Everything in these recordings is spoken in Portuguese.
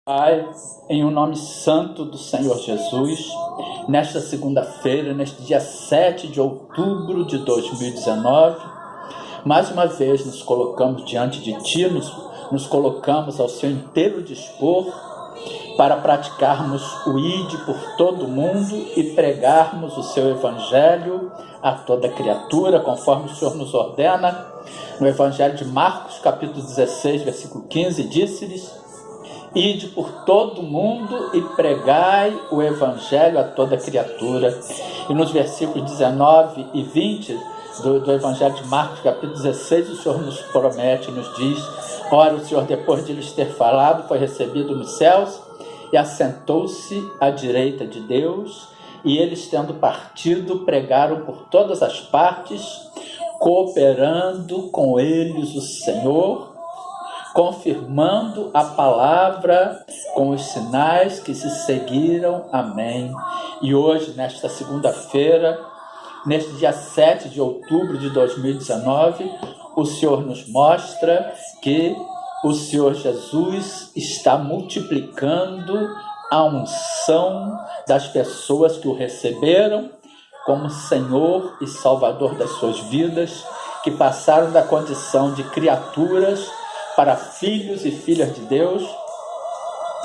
Pai, em o nome santo do Senhor Jesus, nesta segunda-feira, neste dia 7 de outubro de 2019, mais uma vez nos colocamos diante de Ti, nos colocamos ao Seu inteiro dispor para praticarmos o Ide por todo o mundo e pregarmos o Seu Evangelho a toda criatura, conforme o Senhor nos ordena. No Evangelho de Marcos, capítulo 16, versículo 15, disse-lhes: Ide por todo mundo e pregai o Evangelho a toda criatura. E nos versículos 19 e 20 do Evangelho de Marcos, capítulo 16, o Senhor nos promete, nos diz: ora, o Senhor, depois de lhes ter falado, foi recebido nos céus e assentou-se à direita de Deus. E eles, tendo partido, pregaram por todas as partes, cooperando com eles o Senhor, confirmando a palavra com os sinais que se seguiram. Amém. E hoje, nesta segunda-feira, neste dia 7 de outubro de 2019, o Senhor nos mostra que o Senhor Jesus está multiplicando a unção das pessoas que o receberam como Senhor e Salvador das suas vidas, que passaram da condição de criaturas para filhos e filhas de Deus,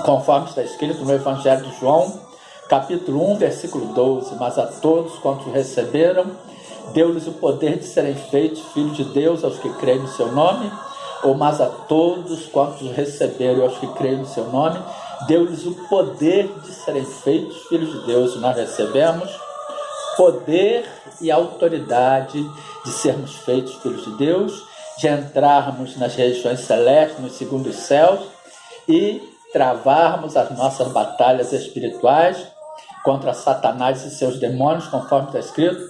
conforme está escrito no Evangelho de João, capítulo 1, versículo 12. Mas a todos quantos receberam, deu-lhes o poder de serem feitos filhos de Deus, aos que creem no seu nome. Ou mas a todos quantos receberam, aos que creem no seu nome, deu-lhes o poder de serem feitos filhos de Deus. Nós recebemos poder e autoridade de sermos feitos filhos de Deus, de entrarmos nas regiões celestes, nos segundos céus, e travarmos as nossas batalhas espirituais contra Satanás e seus demônios, conforme está escrito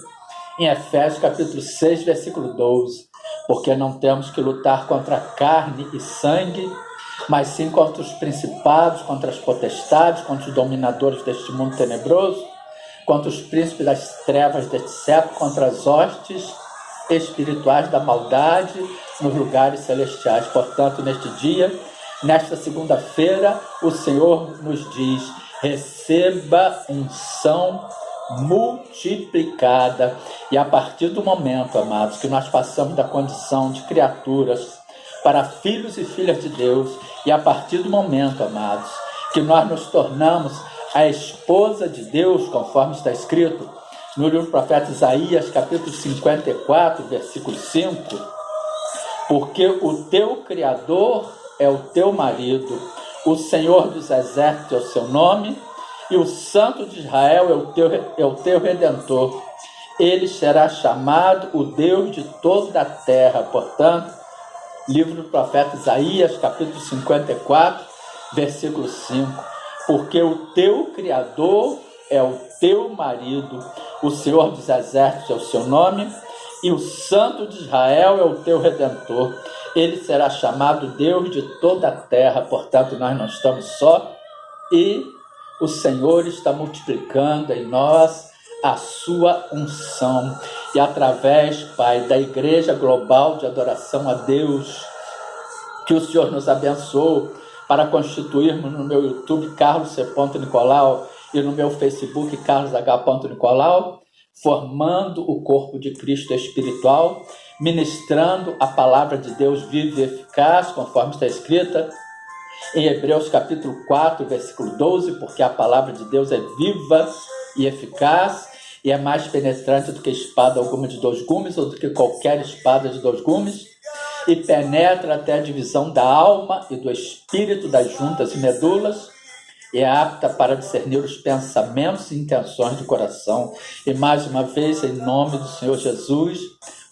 em Efésios capítulo 6, versículo 12. Porque não temos que lutar contra carne e sangue, mas sim contra os principados, contra as potestades, contra os dominadores deste mundo tenebroso, contra os príncipes das trevas deste século, contra as hostes espirituais da maldade nos lugares celestiais. Portanto, neste dia, nesta segunda-feira, o Senhor nos diz: receba unção multiplicada. E a partir do momento, amados, que nós passamos da condição de criaturas para filhos e filhas de Deus, e a partir do momento, amados, que nós nos tornamos a esposa de Deus, conforme está escrito no livro do profeta Isaías, capítulo 54, versículo 5, porque o teu Criador é o teu marido, o Senhor dos exércitos é o seu nome, e o Santo de Israel é o teu Redentor. Ele será chamado o Deus de toda a terra. Portanto, livro do profeta Isaías, capítulo 54, versículo 5, porque o teu Criador é o teu marido, o Senhor dos exércitos é o seu nome, e o Santo de Israel é o teu Redentor. Ele será chamado Deus de toda a terra. Portanto, nós não estamos só, e o Senhor está multiplicando em nós a sua unção. E através, Pai, da Igreja Global de Adoração a Deus, que o Senhor nos abençoou para constituirmos no meu YouTube, Carlos C. Nicolau, e no meu Facebook, Carlos H. Nicolau, formando o corpo de Cristo espiritual, ministrando a palavra de Deus viva e eficaz, conforme está escrita em Hebreus capítulo 4, versículo 12, porque a palavra de Deus é viva e eficaz, e é mais penetrante do que espada alguma de dois gumes, ou do que qualquer espada de dois gumes, e penetra até a divisão da alma e do espírito, das juntas e medulas, e é apta para discernir os pensamentos e intenções do coração. E mais uma vez, em nome do Senhor Jesus,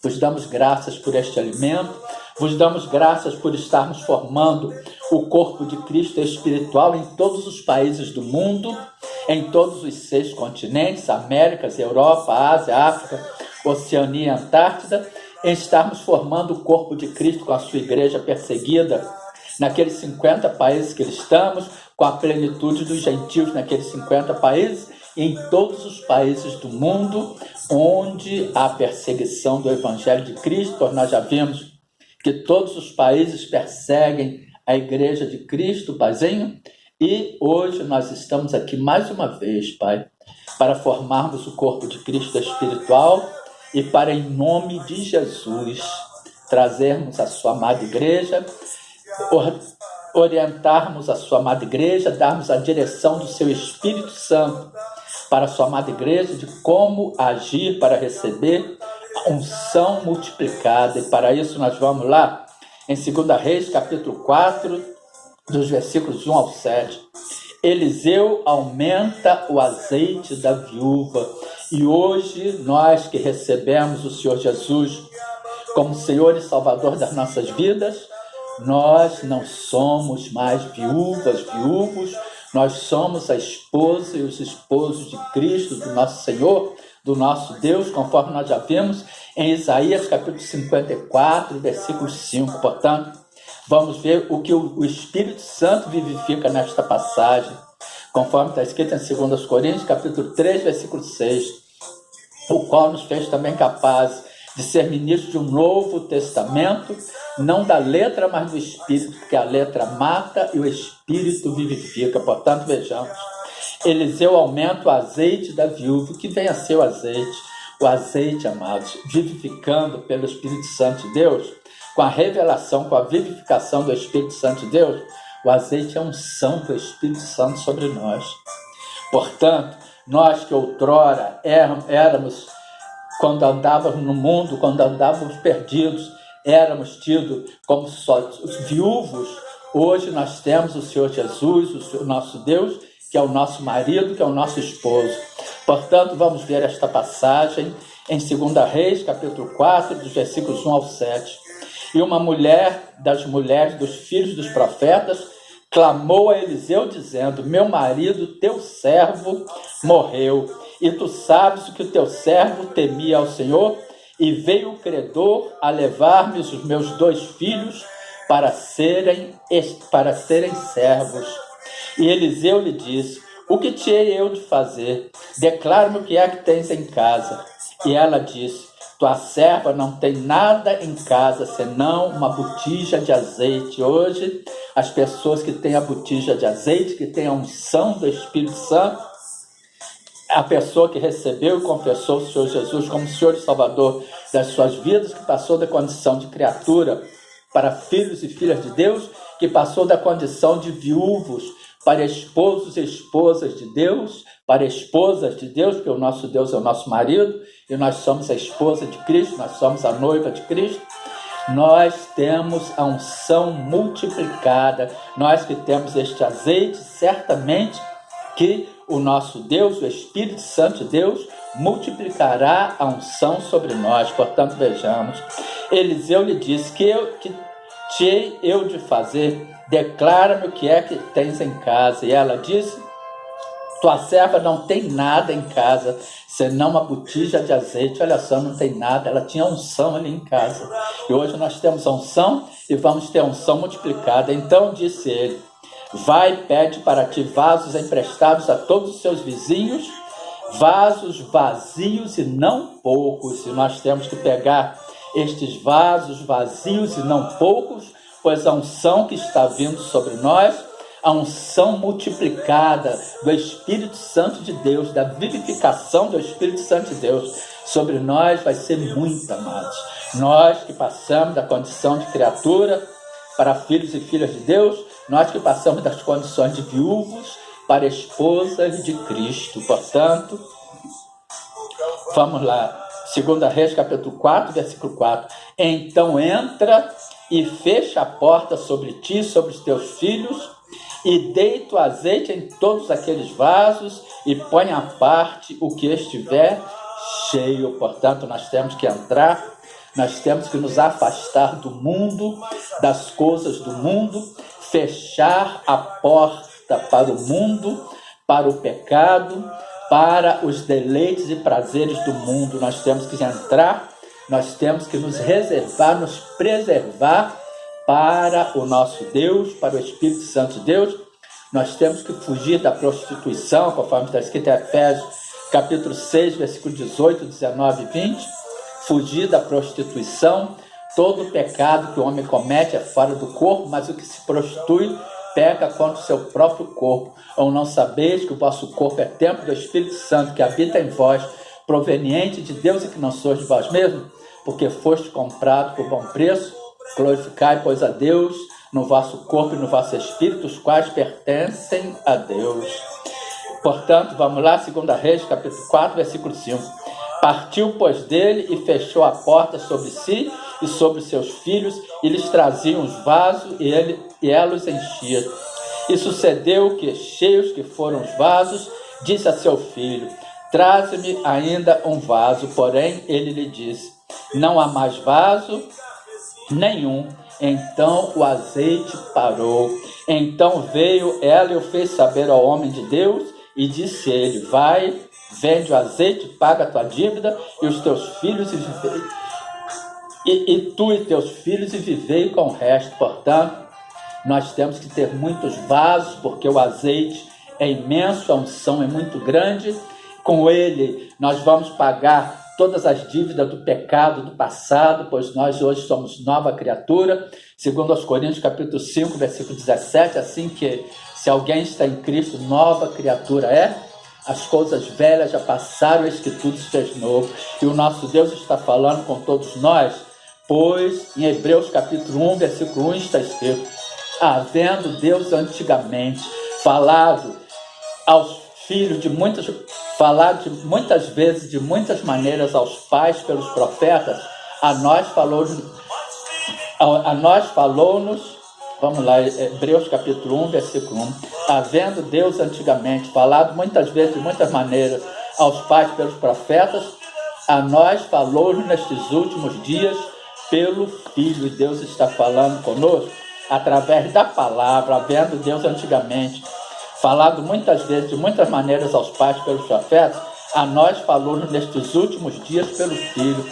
vos damos graças por este alimento, vos damos graças por estarmos formando o corpo de Cristo espiritual em todos os países do mundo, em todos os 6 continentes, Américas, Europa, Ásia, África, Oceania e Antártida, em estarmos formando o corpo de Cristo com a sua igreja perseguida naqueles 50 países que estamos, com a plenitude dos gentios naqueles 50 países, e em todos os países do mundo onde há perseguição do Evangelho de Cristo. Nós já vimos que todos os países perseguem a Igreja de Cristo, Paizinho, E hoje nós estamos aqui mais uma vez, Pai, para formarmos o corpo de Cristo espiritual e para, em nome de Jesus, trazermos a sua amada igreja, orientarmos a sua amada igreja, darmos a direção do seu Espírito Santo para a sua amada igreja, de como agir para receber a unção multiplicada. E para isso nós vamos lá em 2 Reis, capítulo 4, dos versículos 1 ao 7. Eliseu aumenta o azeite da viúva. E hoje nós que recebemos o Senhor Jesus como Senhor e Salvador das nossas vidas, nós não somos mais viúvas, viúvos, nós somos a esposa e os esposos de Cristo, do nosso Senhor, do nosso Deus, conforme nós já vimos em Isaías capítulo 54, versículo 5. Portanto, vamos ver o que o Espírito Santo vivifica nesta passagem, conforme está escrito em 2 Coríntios capítulo 3, versículo 6, o qual nos fez também capazes de ser ministros de um novo testamento, não da letra, mas do Espírito, porque a letra mata e o Espírito vivifica. Portanto, vejamos, Eliseu aumenta o azeite da viúva. O que vem a ser o azeite? O azeite, amados, vivificando pelo Espírito Santo de Deus, com a revelação, com a vivificação do Espírito Santo de Deus, o azeite é a unção do Espírito Santo sobre nós. Portanto, nós que outrora éramos, quando andávamos no mundo, quando andávamos perdidos, éramos tidos como só viúvos. Hoje nós temos o Senhor Jesus, o nosso Deus, que é o nosso marido, que é o nosso esposo. Portanto, vamos ver esta passagem em 2 Reis, capítulo 4, dos versículos 1 ao 7. E uma mulher das mulheres dos filhos dos profetas clamou a Eliseu, dizendo: meu marido, teu servo, morreu, e tu sabes que o teu servo temia ao Senhor, e veio o credor a levar-me os meus 2 filhos para serem servos. E Eliseu lhe disse: o que te hei eu de fazer? Declara-me o que é que tens em casa. E ela disse: tua serva não tem nada em casa, senão uma botija de azeite. Hoje, as pessoas que têm a botija de azeite, que têm a unção do Espírito Santo, a pessoa que recebeu e confessou o Senhor Jesus como Senhor e Salvador das suas vidas, que passou da condição de criatura para filhos e filhas de Deus, que passou da condição de viúvos para esposos e esposas de Deus, para esposas de Deus, porque o nosso Deus é o nosso marido, e nós somos a esposa de Cristo, nós somos a noiva de Cristo. Nós temos a unção multiplicada, nós que temos este azeite, certamente que o nosso Deus, o Espírito Santo de Deus, multiplicará a unção sobre nós. Portanto, vejamos, Eliseu lhe disse: que te eu de fazer? Declara-me o que é que tens em casa. E ela disse: tua serva não tem nada em casa, senão uma botija de azeite. Olha só, não tem nada, ela tinha unção ali em casa. E hoje nós temos a unção e vamos ter a unção multiplicada. Então disse ele: vai, pede para ti vasos emprestados a todos os seus vizinhos, vasos vazios e não poucos. E nós temos que pegar estes vasos vazios e não poucos, pois a unção que está vindo sobre nós, a unção multiplicada do Espírito Santo de Deus, da vivificação do Espírito Santo de Deus sobre nós vai ser muito, amados. Nós que passamos da condição de criatura para filhos e filhas de Deus, nós que passamos das condições de viúvos para esposas de Cristo. Portanto, vamos lá, 2 Reis, capítulo 4, versículo 4. Então entra e fecha a porta sobre ti, sobre os teus filhos, e deita o azeite em todos aqueles vasos, e põe à parte o que estiver cheio. Portanto, nós temos que entrar, nós temos que nos afastar do mundo, das coisas do mundo, fechar a porta para o mundo, para o pecado, para os deleites e prazeres do mundo. Nós temos que entrar, nós temos que nos reservar, nos preservar para o nosso Deus, para o Espírito Santo de Deus. Nós temos que fugir da prostituição, conforme está escrito em Efésios, capítulo 6, versículo 18, 19 e 20. Fugir da prostituição. Todo pecado que o homem comete é fora do corpo, mas o que se prostitui peca contra o seu próprio corpo. Ou não sabeis que o vosso corpo é templo do Espírito Santo que habita em vós, proveniente de Deus e que não sois de vós mesmos? Porque foste comprado por bom preço. Glorificai, pois, a Deus no vosso corpo e no vosso espírito, os quais pertencem a Deus. Portanto, vamos lá, 2 Reis, capítulo 4, versículo 5. Partiu, pois, dele e fechou a porta sobre si e sobre seus filhos, e lhes traziam os vasos, e ela os enchia. E sucedeu que, cheios que foram os vasos, disse a seu filho: traze-me ainda um vaso. Porém, ele lhe disse: não há mais vaso nenhum. Então o azeite parou. Então veio ela e o fez saber ao homem de Deus, e disse ele: vai, vende o azeite, paga a tua dívida, e os teus filhos e vivei. E tu e teus filhos e vivei com o resto. Portanto, nós temos que ter muitos vasos, porque o azeite é imenso, a unção é muito grande. Com ele nós vamos pagar todas as dívidas do pecado do passado, pois nós hoje somos nova criatura. Segundo aos Coríntios, capítulo 5, versículo 17, assim que se alguém está em Cristo, nova criatura é. As coisas velhas já passaram, eis que tudo se fez novo. E o nosso Deus está falando com todos nós, pois em Hebreus capítulo 1, versículo 1 está escrito: havendo Deus antigamente falado aos filhos falado de muitas vezes, de muitas maneiras aos pais pelos profetas, a nós falou-nos, vamos lá, Hebreus capítulo 1, versículo 1, havendo Deus antigamente falado muitas vezes, de muitas maneiras aos pais pelos profetas, a nós falou-nos nestes últimos dias pelo Filho. E Deus está falando conosco através da palavra, havendo Deus antigamente falado muitas vezes, de muitas maneiras aos pais pelos profetas, a nós falou-nos nestes últimos dias pelo Filho.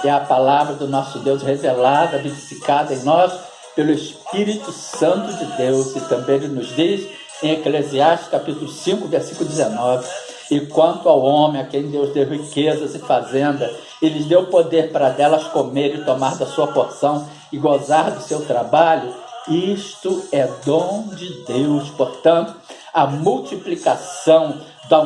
É a palavra do nosso Deus revelada, vivificada em nós pelo Espírito Santo de Deus. E também ele nos diz em Eclesiastes capítulo 5, versículo 19: e quanto ao homem a quem Deus deu riquezas e fazenda, e lhes deu poder para delas comer e tomar da sua porção e gozar do seu trabalho, isto é dom de Deus. Portanto, a multiplicação da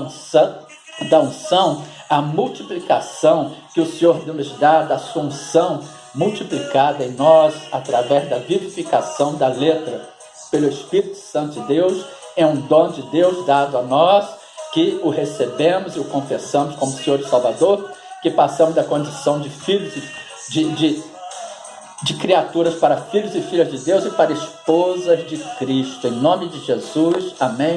unção, a multiplicação que o Senhor nos dá da sua unção multiplicada em nós através da vivificação da letra pelo Espírito Santo de Deus, é um dom de Deus dado a nós, que o recebemos e o confessamos como Senhor e Salvador, que passamos da condição de filhos de criaturas para filhos e filhas de Deus e para esposas de Cristo. Em nome de Jesus, amém.